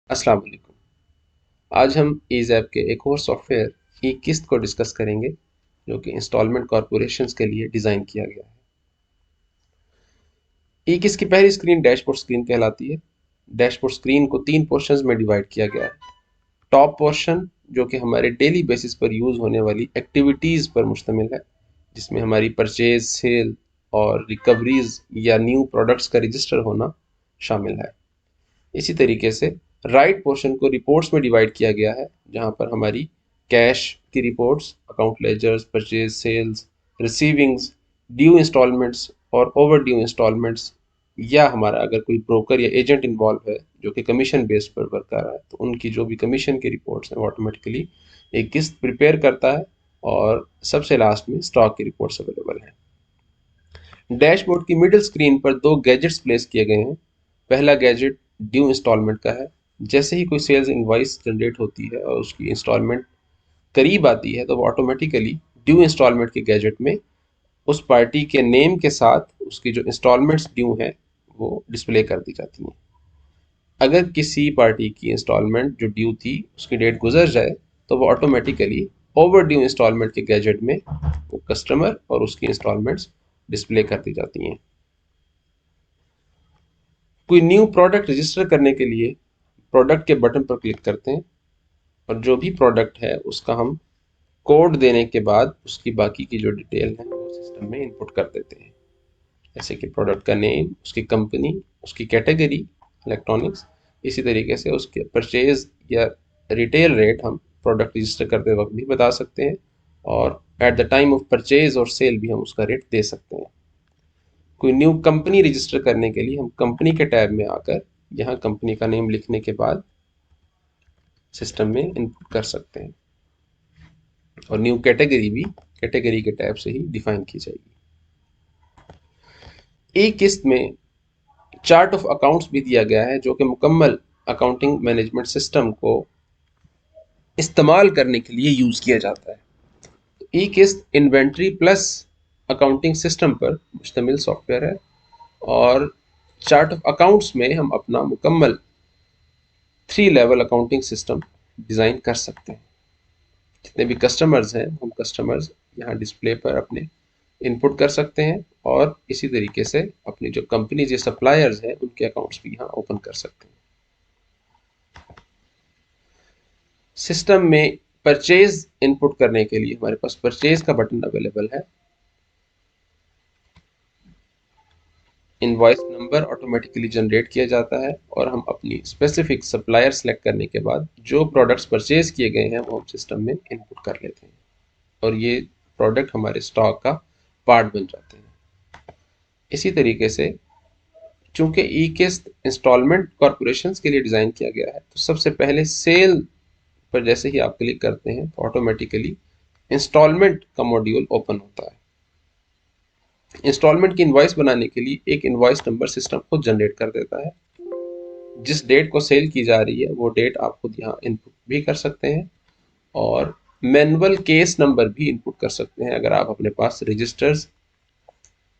अस्सलाम वालेकुम। आज हम ईज़ ऐप के एक और सॉफ्टवेयर ई किस्त को डिस्कस करेंगे जो कि इंस्टॉलमेंट कॉरपोरेशंस के लिए डिज़ाइन किया गया है। ई किस्त की पहली स्क्रीन डैशबोर्ड स्क्रीन कहलाती है। डैशबोर्ड स्क्रीन को 3 पोर्शंस में डिवाइड किया गया है। टॉप पोर्शन जो कि हमारे डेली बेसिस पर यूज़ होने वाली एक्टिविटीज़ पर मुश्तमिल है, जिसमें हमारी परचेज, सेल और रिकवरीज या न्यू प्रोडक्ट्स का रजिस्टर होना शामिल है। इसी तरीके से राइट पोर्शन को रिपोर्ट्स में डिवाइड किया गया है, जहां पर हमारी कैश की reports, account ledgers, purchase, sales, receivings, due installments और ओवर ड्यू इंस्टॉलमेंट्स, या हमारा अगर कोई ब्रोकर या एजेंट इन्वॉल्व है जो कि कमीशन बेस पर वर्क कर रहा है, तो उनकी जो भी कमीशन की रिपोर्ट्स हैं वो ऑटोमेटिकली एक किस्त प्रिपेयर करता है। और सबसे लास्ट में स्टॉक की रिपोर्ट्स अवेलेबल हैं। डैशबोर्ड की मिडिल स्क्रीन पर दो गैजेट्स प्लेस किए गए हैं। पहला गैजेट ड्यू इंस्टॉलमेंट का है। जैसे ही कोई सेल्स इनवॉइस जनरेट होती है और उसकी इंस्टॉलमेंट करीब आती है, तो वो ऑटोमेटिकली ड्यू इंस्टॉलमेंट के गैजेट में उस पार्टी के नेम के साथ उसकी जो इंस्टॉलमेंट्स ड्यू हैं वो डिस्प्ले कर दी जाती हैं। अगर किसी पार्टी की इंस्टॉलमेंट जो ड्यू थी उसकी डेट गुजर जाए, तो वो ऑटोमेटिकली ओवर ड्यू इंस्टॉलमेंट के गैजेट में वो कस्टमर और उसकी इंस्टॉलमेंट्स डिस्प्ले कर दी जाती हैं। कोई न्यू प्रोडक्ट रजिस्टर करने के लिए प्रोडक्ट के बटन पर क्लिक करते हैं और जो भी प्रोडक्ट है उसका हम कोड देने के बाद उसकी बाकी की जो डिटेल है वो सिस्टम में इनपुट कर देते हैं, जैसे कि प्रोडक्ट का नेम, उसकी कंपनी, उसकी कैटेगरी इलेक्ट्रॉनिक्स। इसी तरीके से उसके परचेज या रिटेल रेट हम प्रोडक्ट रजिस्टर करते वक्त भी बता सकते हैं, और at the time of purchase और सेल भी हम उसका रेट दे सकते हैं। कोई न्यू कंपनी रजिस्टर करने के लिए हम कंपनी के टैब में आकर यहाँ कंपनी का नेम लिखने के बाद सिस्टम में इनपुट कर सकते हैं, और न्यू कैटेगरी भी कैटेगरी के टैब से ही डिफाइन की जाएगी। एक किस्त में चार्ट ऑफ अकाउंट्स भी दिया गया है, जो कि मुकम्मल अकाउंटिंग मैनेजमेंट सिस्टम को इस्तेमाल करने के लिए यूज़ किया जाता है। ई किस्त इन्वेंट्री प्लस अकाउंटिंग सिस्टम पर मुश्तमिल सॉफ्टवेयर है, और चार्ट ऑफ अकाउंट्स में हम अपना मुकम्मल 3 लेवल अकाउंटिंग सिस्टम डिज़ाइन कर सकते हैं। जितने भी कस्टमर्स हैं हम कस्टमर्स यहाँ डिस्प्ले पर अपने इनपुट कर सकते हैं, और इसी तरीके से अपनी जो कंपनीज या सप्लायर्स हैं उनके अकाउंट्स भी यहाँ ओपन कर सकते हैं। सिस्टम में परचेज इनपुट करने के लिए हमारे पास परचेज का बटन अवेलेबल है। इनवॉइस नंबर ऑटोमेटिकली जनरेट किया जाता है, और हम अपनी स्पेसिफिक सप्लायर सेलेक्ट करने के बाद जो प्रोडक्ट्स परचेज किए गए हैं वो हम सिस्टम में इनपुट कर लेते हैं, और ये प्रोडक्ट हमारे स्टॉक का पार्ट बन जाते हैं। इसी तरीके से चूंकि ई किस्त इंस्टॉलमेंट कॉरपोरेशन के लिए डिज़ाइन किया गया है, तो सबसे पहले सेल पर जैसे ही आप क्लिक करते हैं तो ऑटोमेटिकली इंस्टॉलमेंट का मॉड्यूल ओपन होता है। इंस्टॉलमेंट की इनवॉइस बनाने के लिए एक इनवॉइस नंबर सिस्टम खुद जनरेट कर देता है। जिस डेट को सेल की जा रही है वो डेट आप खुद यहाँ इनपुट भी कर सकते हैं, और मैनुअल केस नंबर भी इनपुट कर सकते हैं। अगर आप अपने पास रजिस्टर्स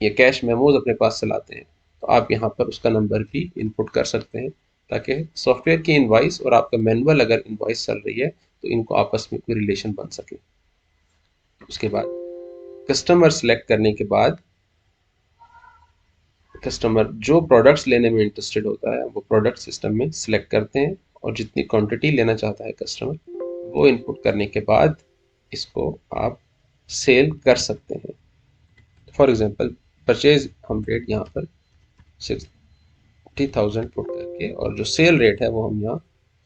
या कैश मेमोज अपने पास चलाते हैं, तो आप यहाँ पर उसका नंबर भी इनपुट कर सकते हैं, ताकि सॉफ्टवेयर की इनवॉइस और आपका मैनुअल अगर इनवॉइस चल रही है तो इनको आपस में कोई रिलेशन बन सके। उसके बाद कस्टमर सेलेक्ट करने के बाद कस्टमर जो प्रोडक्ट्स लेने में इंटरेस्टेड होता है वो प्रोडक्ट सिस्टम में सिलेक्ट करते हैं, और जितनी क्वांटिटी लेना चाहता है कस्टमर वो इनपुट करने के बाद इसको आप सेल कर सकते हैं। फॉर एग्जांपल परचेज हम रेट यहाँ पर 60,000 पुट करके, और जो सेल रेट है वो हम यहाँ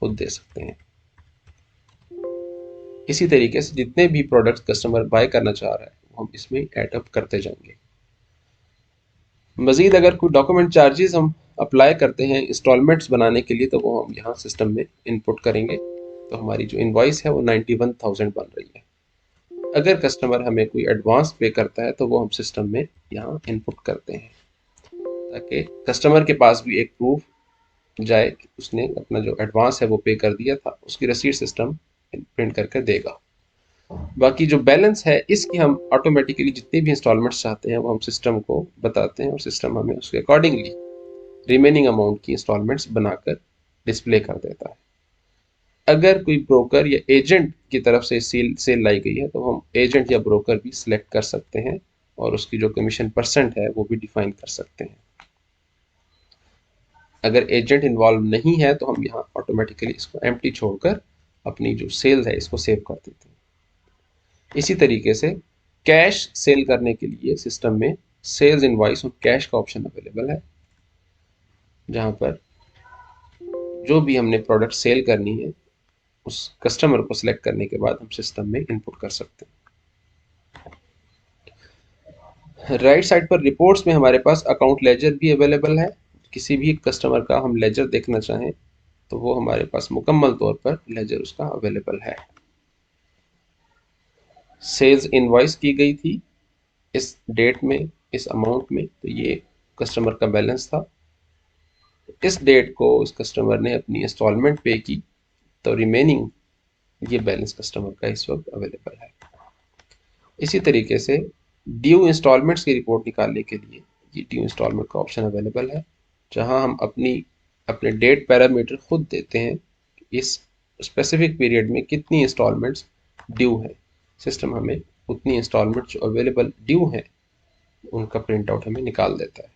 खुद दे सकते हैं। इसी तरीके से जितने भी प्रोडक्ट्स कस्टमर बाय करना चाह रहा है वो हम इसमें ऐड अप करते जाएंगे। मजीद अगर कोई डॉक्यूमेंट चार्जेस हम अप्लाई करते हैं इंस्टॉलमेंट्स बनाने के लिए, तो वो हम यहाँ सिस्टम में इनपुट करेंगे, तो हमारी जो इनवॉइस है वो 91,000 बन रही है। अगर कस्टमर हमें कोई एडवांस पे करता है तो वो हम सिस्टम में यहाँ इनपुट करते हैं, ताकि कस्टमर के पास भी एक प्रूफ जाए कि उसने अपना जो एडवांस है वो पे कर दिया था, उसकी रसीद सिस्टम प्रिंट करके देगा। बाकी जो बैलेंस है इसकी हम ऑटोमेटिकली जितनी भी इंस्टॉलमेंट्स चाहते हैं वो हम सिस्टम को बताते हैं, और सिस्टम हमें उसके अकॉर्डिंगली रिमेनिंग अमाउंट की इंस्टॉलमेंट्स बनाकर डिस्प्ले कर देता है। अगर कोई ब्रोकर या एजेंट की तरफ से सेल लाई गई है तो हम एजेंट या ब्रोकर भी सिलेक्ट कर सकते हैं और उसकी जो कमीशन परसेंट है वो भी डिफाइन कर सकते हैं। अगर एजेंट इन्वॉल्व नहीं है तो हम यहाँ ऑटोमेटिकली इसको एम्प्टी छोड़कर अपनी जो सेल्स है इसको सेव कर देते हैं। इसी तरीके से कैश सेल करने के लिए सिस्टम में सेल्स इनवॉइस और कैश का ऑप्शन अवेलेबल है, जहां पर जो भी हमने प्रोडक्ट सेल करनी है उस कस्टमर को सिलेक्ट करने के बाद हम सिस्टम में इनपुट कर सकते हैं। राइट साइड पर रिपोर्ट्स में हमारे पास अकाउंट लेजर भी अवेलेबल है। किसी भी कस्टमर का हम लेजर देखना चाहें तो वो हमारे पास मुकम्मल तौर पर लेजर उसका अवेलेबल है। सेल्स इनवॉइस की गई थी इस डेट में, इस अमाउंट में, तो ये कस्टमर का बैलेंस था। इस डेट को उस कस्टमर ने अपनी इंस्टॉलमेंट पे की तो रिमेनिंग ये बैलेंस कस्टमर का इस वक्त अवेलेबल है। इसी तरीके से ड्यू इंस्टॉलमेंट्स की रिपोर्ट निकालने के लिए ये ड्यू इंस्टॉलमेंट का ऑप्शन अवेलेबल है, जहां हम अपने डेट पैरामीटर खुद देते हैं कि इस स्पेसिफिक पीरियड में कितनी इंस्टॉलमेंट्स ड्यू है। सिस्टम हमें उतनी इंस्टॉलमेंट जो अवेलेबल ड्यू है उनका प्रिंट आउट हमें निकाल देता है।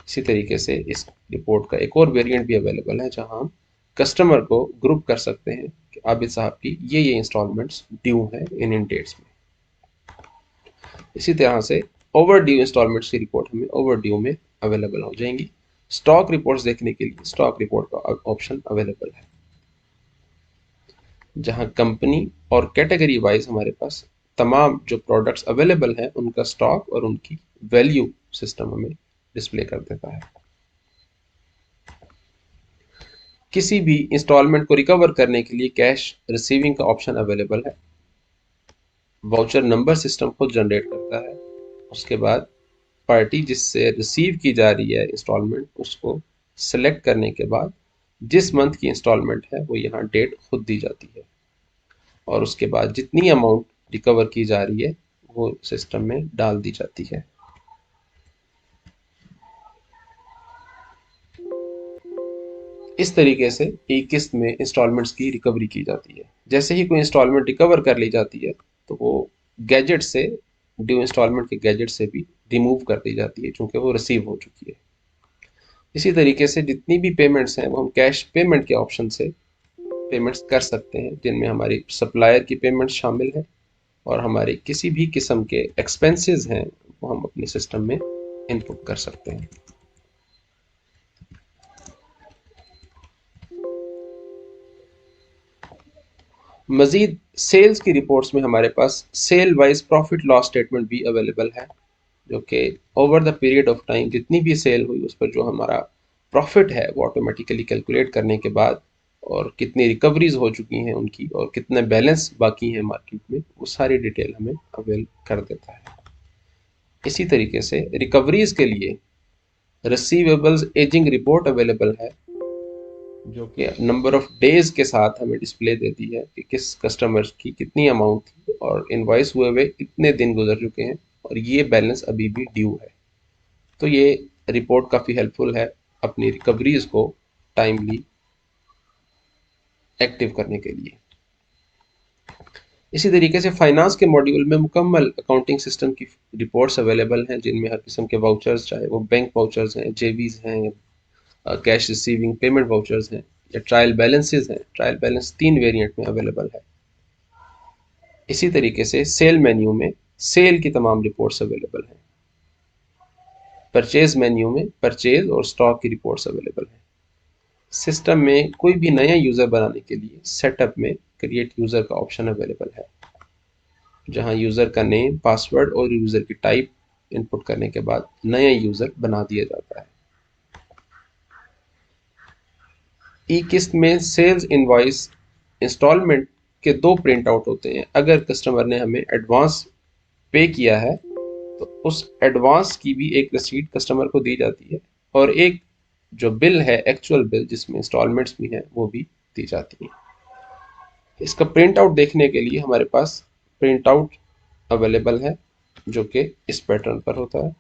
इसी तरीके से इस रिपोर्ट का एक और वेरिएंट भी अवेलेबल है, जहां हम कस्टमर को ग्रुप कर सकते हैं कि आबिद साहब की ये इंस्टॉलमेंट्स ड्यू है इन डेट्स में। इसी तरह से ओवर ड्यू इंस्टॉलमेंट्स की रिपोर्ट हमें ओवर ड्यू में अवेलेबल हो जाएंगी। स्टॉक रिपोर्ट्स देखने के लिए स्टॉक रिपोर्ट का ऑप्शन अवेलेबल है, जहां कंपनी और कैटेगरी वाइज हमारे पास तमाम जो प्रोडक्ट्स अवेलेबल हैं उनका स्टॉक और उनकी वैल्यू सिस्टम हमें डिस्प्ले कर देता है। किसी भी इंस्टॉलमेंट को रिकवर करने के लिए कैश रिसीविंग का ऑप्शन अवेलेबल है। वाउचर नंबर सिस्टम खुद जनरेट करता है। उसके बाद पार्टी जिससे रिसीव की जा रही है इंस्टॉलमेंट उसको सेलेक्ट करने के बाद जिस मंथ की इंस्टॉलमेंट है वो यहाँ डेट खुद दी जाती है और उसके बाद जितनी अमाउंट रिकवर की जा रही है वो सिस्टम में डाल दी जाती है। इस तरीके से एक किस्त में इंस्टॉलमेंट्स की रिकवरी की जाती है। जैसे ही कोई इंस्टॉलमेंट रिकवर कर ली जाती है तो वो गैजेट से, ड्यू इंस्टॉलमेंट के गैजेट से भी रिमूव कर दी जाती है क्योंकि वो रिसीव हो चुकी है। इसी तरीके से जितनी भी पेमेंट्स हैं वो हम कैश पेमेंट के ऑप्शन से पेमेंट्स कर सकते हैं, जिनमें हमारी सप्लायर की पेमेंट शामिल है और हमारे किसी भी किस्म के एक्सपेंसेस हैं वो हम अपने सिस्टम में इनपुट कर सकते हैं। मजीद सेल्स की रिपोर्ट्स में हमारे पास sale wise profit loss statement भी अवेलेबल है, जो कि over the period of time जितनी भी सेल हुई उस पर जो हमारा प्रॉफिट है वो ऑटोमेटिकली कैलकुलेट करने के बाद और कितनी रिकवरीज हो चुकी हैं उनकी और कितने बैलेंस बाकी हैं मार्केट में, वो सारी डिटेल हमें अवेल कर देता है। इसी तरीके से रिकवरीज के लिए रिसीवेबल्स एजिंग रिपोर्ट अवेलेबल है, जो कि नंबर ऑफ डेज के साथ हमें डिस्प्ले देती है कि किस कस्टमर की कितनी अमाउंट थी और इनवॉइस हुए हुए कितने दिन गुजर चुके हैं और ये बैलेंस अभी भी ड्यू है। तो ये रिपोर्ट काफ़ी हेल्पफुल है अपनी रिकवरीज को टाइमली एक्टिव करने के लिए। इसी तरीके से फाइनेंस के मॉड्यूल में मुकम्मल अकाउंटिंग सिस्टम की रिपोर्ट्स अवेलेबल हैं, जिनमें हर किस्म के वाउचर्स, चाहे वो बैंक वाउचर्स हैं, जेवीज हैं, कैश रिसीविंग पेमेंट वाउचर्स हैं या ट्रायल बैलेंसेज हैं। ट्रायल बैलेंस 3 वेरिएंट में अवेलेबल है। इसी तरीके से सेल मेन्यू में सेल की तमाम रिपोर्ट्स अवेलेबल हैं। परचेज मेन्यू में परचेज और स्टॉक की रिपोर्ट्स अवेलेबल हैं। सिस्टम में कोई भी नया यूज़र बनाने के लिए सेटअप में क्रिएट यूज़र का ऑप्शन अवेलेबल है, जहां यूज़र का नेम, पासवर्ड और यूज़र की टाइप इनपुट करने के बाद नया यूज़र बना दिया जाता है। ई किस्त में सेल्स इनवॉइस इंस्टॉलमेंट के 2 प्रिंट आउट होते हैं। अगर कस्टमर ने हमें एडवांस पे किया है तो उस एडवांस की भी एक रसीद कस्टमर को दी जाती है और एक जो बिल है, एक्चुअल बिल जिसमें इंस्टॉलमेंट्स भी हैं, वो भी दी जाती है। इसका प्रिंट आउट देखने के लिए हमारे पास प्रिंट आउट अवेलेबल है, जो कि इस पैटर्न पर होता है।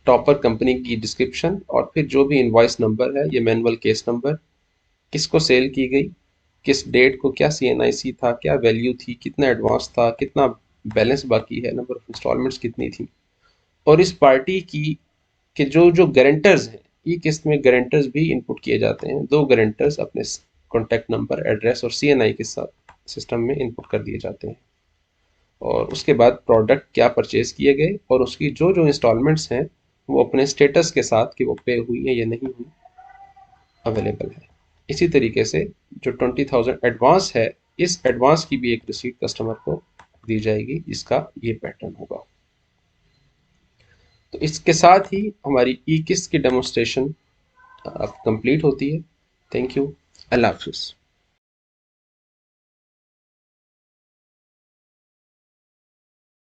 टॉप पर कंपनी की डिस्क्रिप्शन और फिर जो भी इनवॉइस नंबर है, ये मैनुअल केस नंबर, किसको सेल की गई, किस डेट को, क्या CNIC था, क्या वैल्यू थी, कितना एडवांस था, कितना बैलेंस बाकी है, नंबर ऑफ इंस्टॉलमेंट्स कितनी थी, और इस पार्टी की के जो जो गारंटर्स हैं, ई किस्त में गारंटर्स भी इनपुट किए जाते हैं। 2 गारंटर्स अपने कॉन्टैक्ट नंबर, एड्रेस और CNI के साथ सिस्टम में इनपुट कर दिए जाते हैं, और उसके बाद प्रोडक्ट क्या परचेज किए गए और उसकी जो जो इंस्टॉलमेंट्स हैं वो अपने स्टेटस के साथ कि वो पे हुई हैं या नहीं हुई अवेलेबल है। इसी तरीके से जो 20,000 एडवांस है, इस एडवांस की भी एक रिसीट कस्टमर को दी जाएगी, जिसका ये पैटर्न होगा। तो इसके साथ ही हमारी ई किस्त की डेमोस्ट्रेशन अब कंप्लीट होती है। Thank you. अल्लाह हाफिज़।